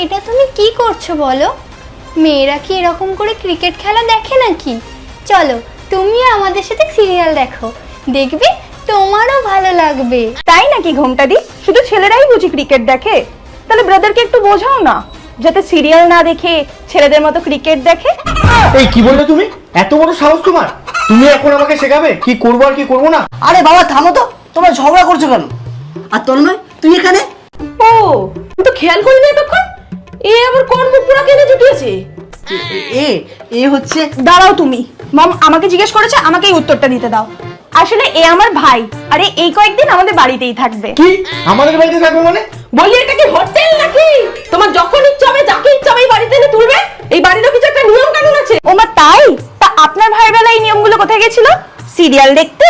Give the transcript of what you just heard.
এটা তুমি কি করছো বলো? মেয়েরা কি এরকম করে ক্রিকেট খেলা দেখে নাকি? চলো তুমিও আমাদের সাথে সিরিয়াল দেখো, দেখবে তোমারও ভালো লাগবে। তাই নাকি ঘোমটা দি? শুধু ছেলেরাই বুঝি ক্রিকেট দেখে? তাহলে ব্রাদারকে একটু বোঝাও না, যাতে সিরিয়াল না দেখে ছেলেদের মতো ক্রিকেট দেখে। এই কি বললে তুমি? এত বড় সাহস তোমার? তুমি এখন আমাকে শেখাবে কি করবো আর কি করবো না? আরে বাবা থামো তো, তোমরা ঝগড়া করছো কেন? আর তন্ময় তুই এখানে? ও আমি তো খেয়াল করিনি এতক্ষণ। এ আবার কোন মুখ পুরা কেনে জুটিয়েছে? এ এ হচ্ছে। দাঁড়াও তুমি, মম আমাকে জিজ্ঞেস করেছে, আমাকেই উত্তরটা দিতে দাও। আসলে এ আমার ভাই, আরে এই কয়েকদিন আমাদের বাড়িতেই থাকবে। কি আমাদের বাড়িতে থাকবে মানে? বলি এটা কি হোটেল নাকি? তোমার যখন ইচ্ছা হবে যাকে ইচ্ছা হবে এই বাড়িতে এনে তুলবে? এই বাড়িরও কিছু একটা নিয়ম কানুন আছে। ওমা তাই? তা আপনার ভাইয়ের বেলা এই নিয়মগুলো কোথায় গেছিল? সিরিয়াল দেখতে?